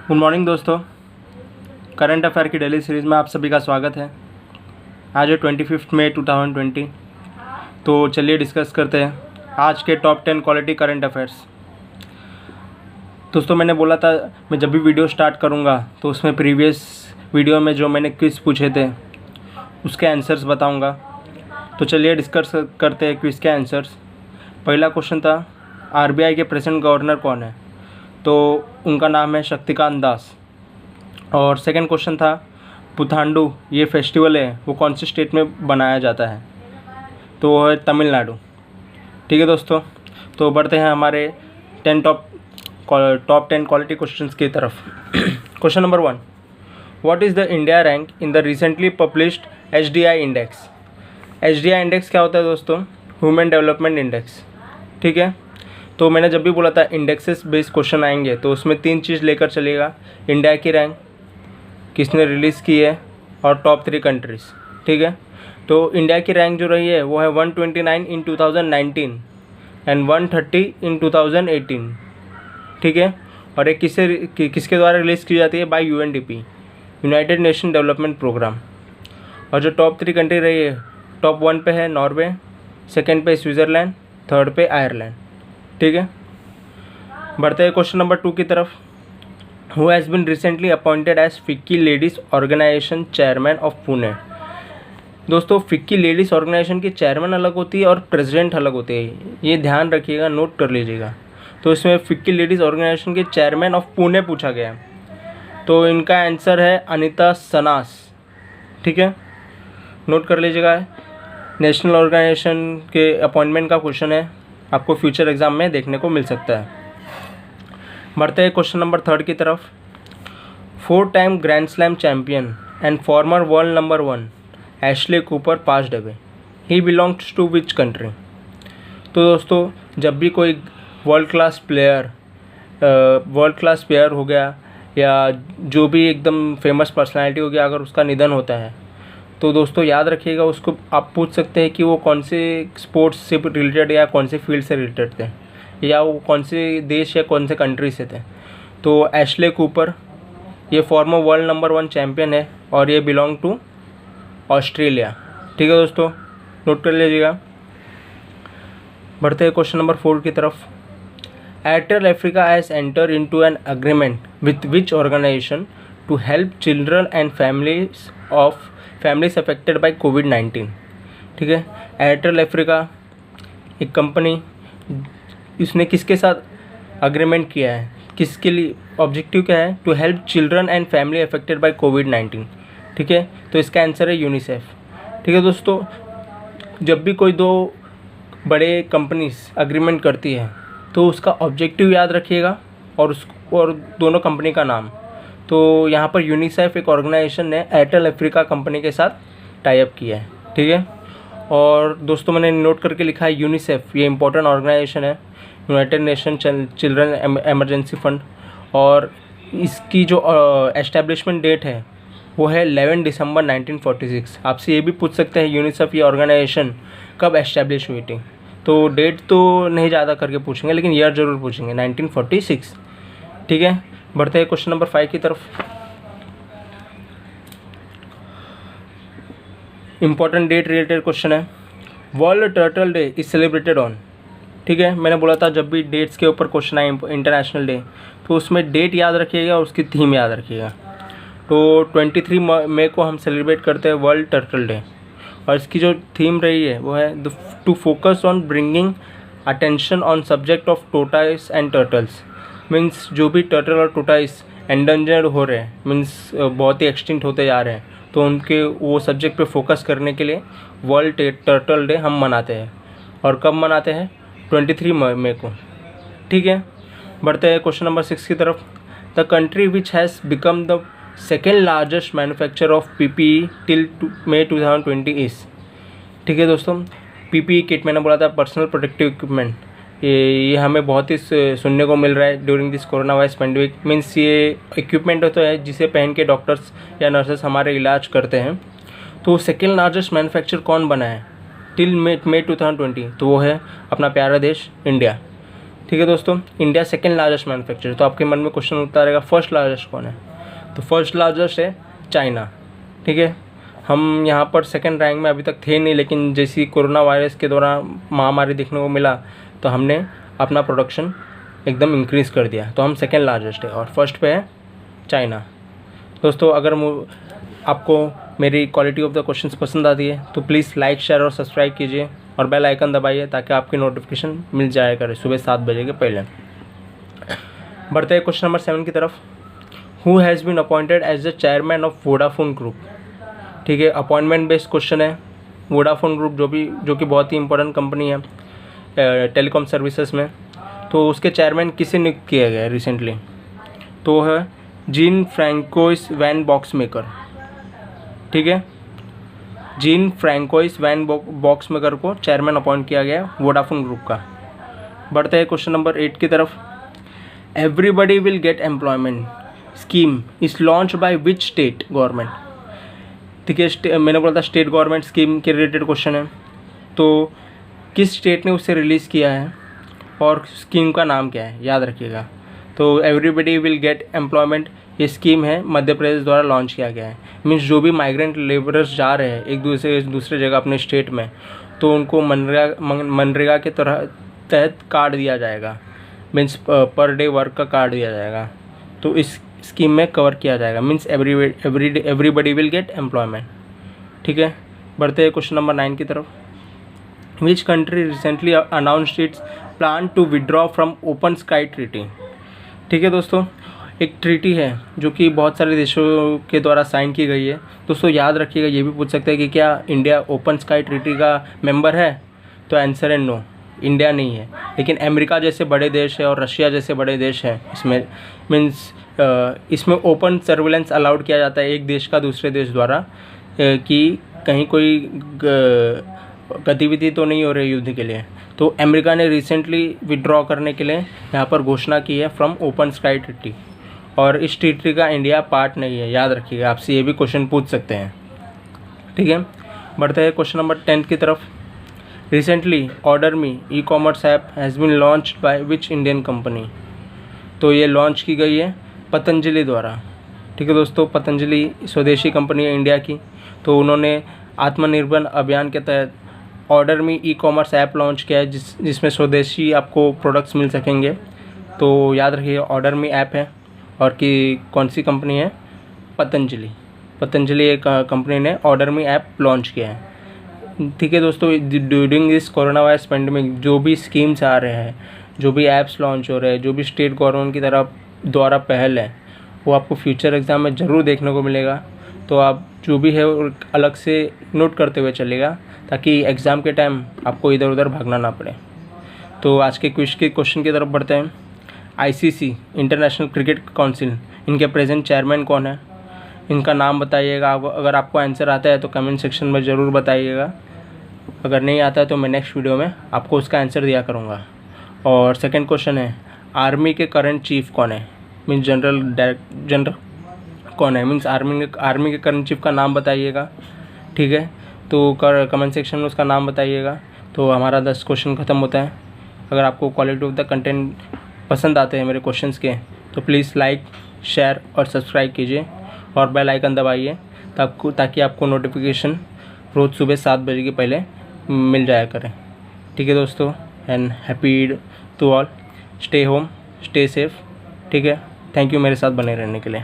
Good morning दोस्तों। Current affair की daily series में आप सभी का स्वागत है। आज है 25 मई 2020। तो चलिए डिस्कस करते हैं आज के टॉप 10 क्वालिटी करंट अफेयर्स। दोस्तों मैंने बोला था मैं जब भी वीडियो स्टार्ट करूँगा तो उसमें प्रीवियस वीडियो में जो मैंने क्विज़ पूछे थे उसके आंसर्स बताऊँगा। तो चलिए डिस्कस करते हैं क्विज़ के आंसर्स। पहला क्वेश्चन था आरबीआई के प्रेजेंट गवर्नर कौन है, तो उनका नाम है शक्तिकांत दास। और सेकंड क्वेश्चन था पुथांडू ये फेस्टिवल है वो कौन से स्टेट में बनाया जाता है, तो वो है तमिलनाडु। ठीक है दोस्तों, तो बढ़ते हैं हमारे टॉप 10 क्वालिटी क्वेश्चंस की तरफ। Question number 1, what is the India rank in the recently published HDI index. HDI index क्या होता है दोस्तों? Human development index. ठीक है, तो मैंने जब भी बोला था इंडेक्सेस बेस्ड क्वेश्चन आएंगे तो उसमें 3 चीज़ लेकर चलिएगा। इंडिया की रैंक, किसने रिलीज़ की है, और टॉप 3 कंट्रीज़। ठीक है, तो इंडिया की रैंक जो रही है वो है 129 इन 2019 एंड 130 इन 2018। ठीक है, और एक किसके द्वारा रिलीज़ की जाती है? By UNDP, United Nation Development Programme. और जो टॉप 3 कंट्री रही है, टॉप 1 पे है नॉर्वे, सेकेंड पे स्विट्ज़रलैंड, थर्ड पे आयरलैंड। ठीक है, बढ़ते हैं क्वेश्चन नंबर 2 की तरफ। Who has been recently appointed as FICCI ladies organization chairman of Pune. दोस्तों फिक्की लेडीज़ ऑर्गेनाइजेशन की चेयरमैन अलग होती है और प्रेसिडेंट अलग होते हैं, ये ध्यान रखिएगा, नोट कर लीजिएगा। तो इसमें फिक्की लेडीज़ ऑर्गेनाइजेशन के चेयरमैन ऑफ पुणे पूछा गया है, तो इनका आंसर है अनीता सनास। ठीक है, नोट कर लीजिएगा। नेशनल ऑर्गेनाइजेशन के अपॉइंटमेंट का क्वेश्चन है, आपको फ्यूचर एग्जाम में देखने को मिल सकता है। बढ़ते हैं क्वेश्चन नंबर 3 की तरफ। 4 time grand slam champion and former world number 1 Ashley Cooper passed away, he belongs to which country. तो दोस्तों जब भी कोई वर्ल्ड क्लास प्लेयर हो गया या जो भी एकदम फेमस पर्सनालिटी हो गया, अगर उसका निधन होता है तो दोस्तों याद रखिएगा, उसको आप पूछ सकते हैं कि वो कौन से स्पोर्ट्स से रिलेटेड या कौन से फील्ड से रिलेटेड थे, या वो कौन से देश या कौन से कंट्री से थे। तो एशले कूपर ये फॉर्मर वर्ल्ड नंबर 1 चैम्पियन है और ये बिलोंग टू ऑस्ट्रेलिया। ठीक है दोस्तों, नोट कर लीजिएगा। बढ़ते हैं क्वेश्चन नंबर 4 की तरफ। Airtel Africa has enter into an agreement with which organisation to help children and families affected by कोविड-19। ठीक है, एयरटेल अफ्रीका एक कंपनी, इसने किसके साथ अग्रीमेंट किया है, किसके लिए, ऑब्जेक्टिव क्या है? To help children and family affected by कोविड-19। ठीक है, तो इसका आंसर है यूनिसेफ। ठीक है दोस्तों, जब भी कोई 2 बड़े कंपनीज अग्रीमेंट करती है तो उसका ऑब्जेक्टिव याद रखिएगा और दोनों कंपनी का नाम। तो यहाँ पर यूनिसेफ एक ऑर्गेनाइजेशन ने एयरटेल अफ्रीका कंपनी के साथ टाई अप किया है। ठीक है, और दोस्तों मैंने नोट करके लिखा है यूनिसेफ, ये इंपॉर्टेंट ऑर्गेनाइजेशन है, United nation children emergency fund, और इसकी जो एस्टेब्लिशमेंट डेट है वो है 11 दिसंबर 1946। आपसे ये भी पूछ सकते हैं यूनिसेफ ये ऑर्गेनाइजेशन कब एस्टेब्लिश हुई थी, तो डेट तो नहीं ज़्यादा करके पूछेंगे लेकिन ईयर ज़रूर पूछेंगे, 1946। ठीक है, बढ़ते हैं क्वेश्चन नंबर 5 की तरफ। इंपॉर्टेंट डेट रिलेटेड क्वेश्चन है। World turtle day is celebrated on. ठीक है, मैंने बोला था जब भी डेट्स के ऊपर क्वेश्चन आए इंटरनेशनल डे तो उसमें डेट याद रखिएगा और उसकी थीम याद रखिएगा। तो 23 मई को हम सेलिब्रेट करते हैं वर्ल्ड टर्टल डे, और इसकी जो थीम रही है वो है to focus on bringing attention on subject of tortoise and turtles. Means जो भी टर्टल और टोटाइस एंडेंजर्ड हो रहे हैं, मीन्स बहुत ही एक्सटिंक्ट होते जा रहे हैं, तो उनके वो सब्जेक्ट पे फोकस करने के लिए वर्ल्ड टर्टल डे हम मनाते हैं। और कब मनाते हैं? 23 मई को। ठीक है, बढ़ते हैं क्वेश्चन नंबर 6 की तरफ। The country which has become the second largest manufacture of PPE till May 2020 is. ठीक है दोस्तों, पीपीई किट मैंने बोला था पर्सनल प्रोटेक्टिव इक्विपमेंट, ये हमें बहुत ही सुनने को मिल रहा है during this corona virus pandemic. Means ये इक्विपमेंट होता है जिसे पहन के डॉक्टर्स या नर्सेस हमारे इलाज करते हैं। तो सेकेंड लार्जेस्ट मैन्युफैक्चर कौन बना है टिल May 2020? तो वो है अपना प्यारा देश इंडिया। ठीक है दोस्तों। इंडिया सेकेंड लार्जेस्ट मैन्युफैक्चरर, तो आपके मन में क्वेश्चन उठता रहेगा फर्स्ट लार्जेस्ट कौन है, तो फर्स्ट लार्जेस्ट है चाइना। ठीक है, हम यहाँ पर सेकेंड रैंक में अभी तक थे नहीं, लेकिन जैसी कोरोना वायरस के दौरान महामारी देखने को मिला तो हमने अपना प्रोडक्शन एकदम इंक्रीज़ कर दिया, तो हम सेकेंड लार्जेस्ट है और फर्स्ट पे है चाइना। दोस्तों अगर आपको मेरी क्वालिटी ऑफ द क्वेश्चंस पसंद आती है तो प्लीज़ लाइक शेयर और सब्सक्राइब कीजिए और बेल आइकन दबाइए ताकि आपकी नोटिफिकेशन मिल जाया करे सुबह 7 बजे के पहले। बढ़ते हैं क्वेश्चन नंबर 7 की तरफ। Who has been appointed as the chairman of Vodafone group. ठीक है, अपॉइंटमेंट बेस्ड क्वेश्चन है। वोडाफोन ग्रुप जो कि बहुत ही इंपॉर्टेंट कंपनी है टेलीकॉम सर्विसेज में, तो उसके चेयरमैन किसे नियुक्त किया गया है रिसेंटली, तो है जीन फ्रैंकोइस वैन बॉक्समेकर। ठीक है, जीन फ्रैंकोइस वैन बॉक्समेकर को चेयरमैन अपॉइंट किया गया है वोडाफोन ग्रुप का। बढ़ते हैं क्वेश्चन नंबर 8 की तरफ। Everybody will get employment scheme is launch by which state government. ठीक है, मैंने बोला था स्टेट गवर्नमेंट स्कीम के रिलेटेड क्वेश्चन है, तो किस स्टेट ने उसे रिलीज़ किया है और स्कीम का नाम क्या है, याद रखिएगा। तो एवरीबडी विल गेट एम्प्लॉयमेंट ये स्कीम है मध्य प्रदेश द्वारा लॉन्च किया गया है। मीन्स जो भी माइग्रेंट लेबरर्स जा रहे हैं एक दूसरे जगह अपने स्टेट में, तो उनको मनरेगा के तहत कार्ड दिया जाएगा, मीन्स पर डे वर्क का कार्ड दिया जाएगा, तो इस स्कीम में कवर किया जाएगा। Means everybody will get employment. ठीक है, बढ़ते हैं क्वेश्चन नंबर 9 की तरफ। Which country recently announced its plan to withdraw from open sky treaty. ठीक है दोस्तों, एक ट्रीटी है जो कि बहुत सारे देशों के द्वारा साइन की गई है। दोस्तों याद रखिएगा, ये भी पूछ सकते हैं कि क्या इंडिया ओपन स्काई ट्रीटी का मेंबर है, तो आंसर है नो, इंडिया नहीं है। लेकिन अमेरिका जैसे बड़े देश है और रशिया जैसे बड़े देश हैं इसमें, मीन्स इसमें ओपन सर्विलेंस अलाउड किया जाता है एक देश का दूसरे देश द्वारा कि कहीं कोई गतिविधि तो नहीं हो रही युद्ध के लिए। तो अमेरिका ने रिसेंटली विड्रॉ करने के लिए यहाँ पर घोषणा की है फ्रॉम ओपन स्काई ट्रीटी, और इस ट्रीटी का इंडिया पार्ट नहीं है, याद रखिएगा, आपसे ये भी क्वेश्चन पूछ सकते हैं। ठीक है, बढ़ते हैं क्वेश्चन नंबर 10 की तरफ। Recently order me e commerce app has been launched by which Indian company. तो ये लॉन्च की गई है पतंजलि द्वारा। ठीक है दोस्तों, पतंजलि स्वदेशी कंपनी है इंडिया की, तो उन्होंने आत्मनिर्भर अभियान के तहत order me e commerce app launch किया है जिसमें स्वदेशी आपको प्रोडक्ट्स मिल सकेंगे। तो याद रखिए ऑर्डर मी ऐप है और कि कौन सी कंपनी है, पतंजलि एक कंपनी ने ऑर्डर मी ऐप लॉन्च किया है। ठीक है दोस्तों, during this corona virus pandemic जो भी स्कीम्स आ रहे हैं, जो भी ऐप्स लॉन्च हो रहे हैं, जो भी स्टेट गवर्नमेंट की तरफ द्वारा पहल है, वो आपको फ्यूचर एग्ज़ाम में ज़रूर देखने को मिलेगा। तो आप जो भी है अलग से नोट करते हुए चलेगा ताकि एग्ज़ाम के टाइम आपको इधर उधर भागना ना पड़े। तो आज के क्विज के क्वेश्चन की तरफ बढ़ते हैं। ICC इंटरनेशनल क्रिकेट काउंसिल, इनके प्रेजेंट चेयरमैन कौन है, इनका नाम बताइएगा। अगर आपको आंसर आता है तो कमेंट सेक्शन में ज़रूर बताइएगा, अगर नहीं आता है तो मैं नेक्स्ट वीडियो में आपको उसका आंसर दिया करूँगा। और सेकंड क्वेश्चन है आर्मी के करंट चीफ कौन है, मीन्स जनरल कौन है, मीन्स आर्मी के करंट चीफ का नाम बताइएगा। ठीक है, तो कमेंट सेक्शन में उसका नाम बताइएगा। तो हमारा 10 क्वेश्चन ख़त्म होता है। अगर आपको क्वालिटी ऑफ द कंटेंट पसंद आते हैं मेरे क्वेश्चंस के तो प्लीज़ लाइक शेयर और सब्सक्राइब कीजिए और बेल आइकन दबाइए ताकि आपको नोटिफिकेशन रोज़ सुबह 7 बजे के पहले मिल जाया करें। ठीक है दोस्तों, and happy to all, stay home stay safe. ठीक है, थैंक यू मेरे साथ बने रहने के लिए।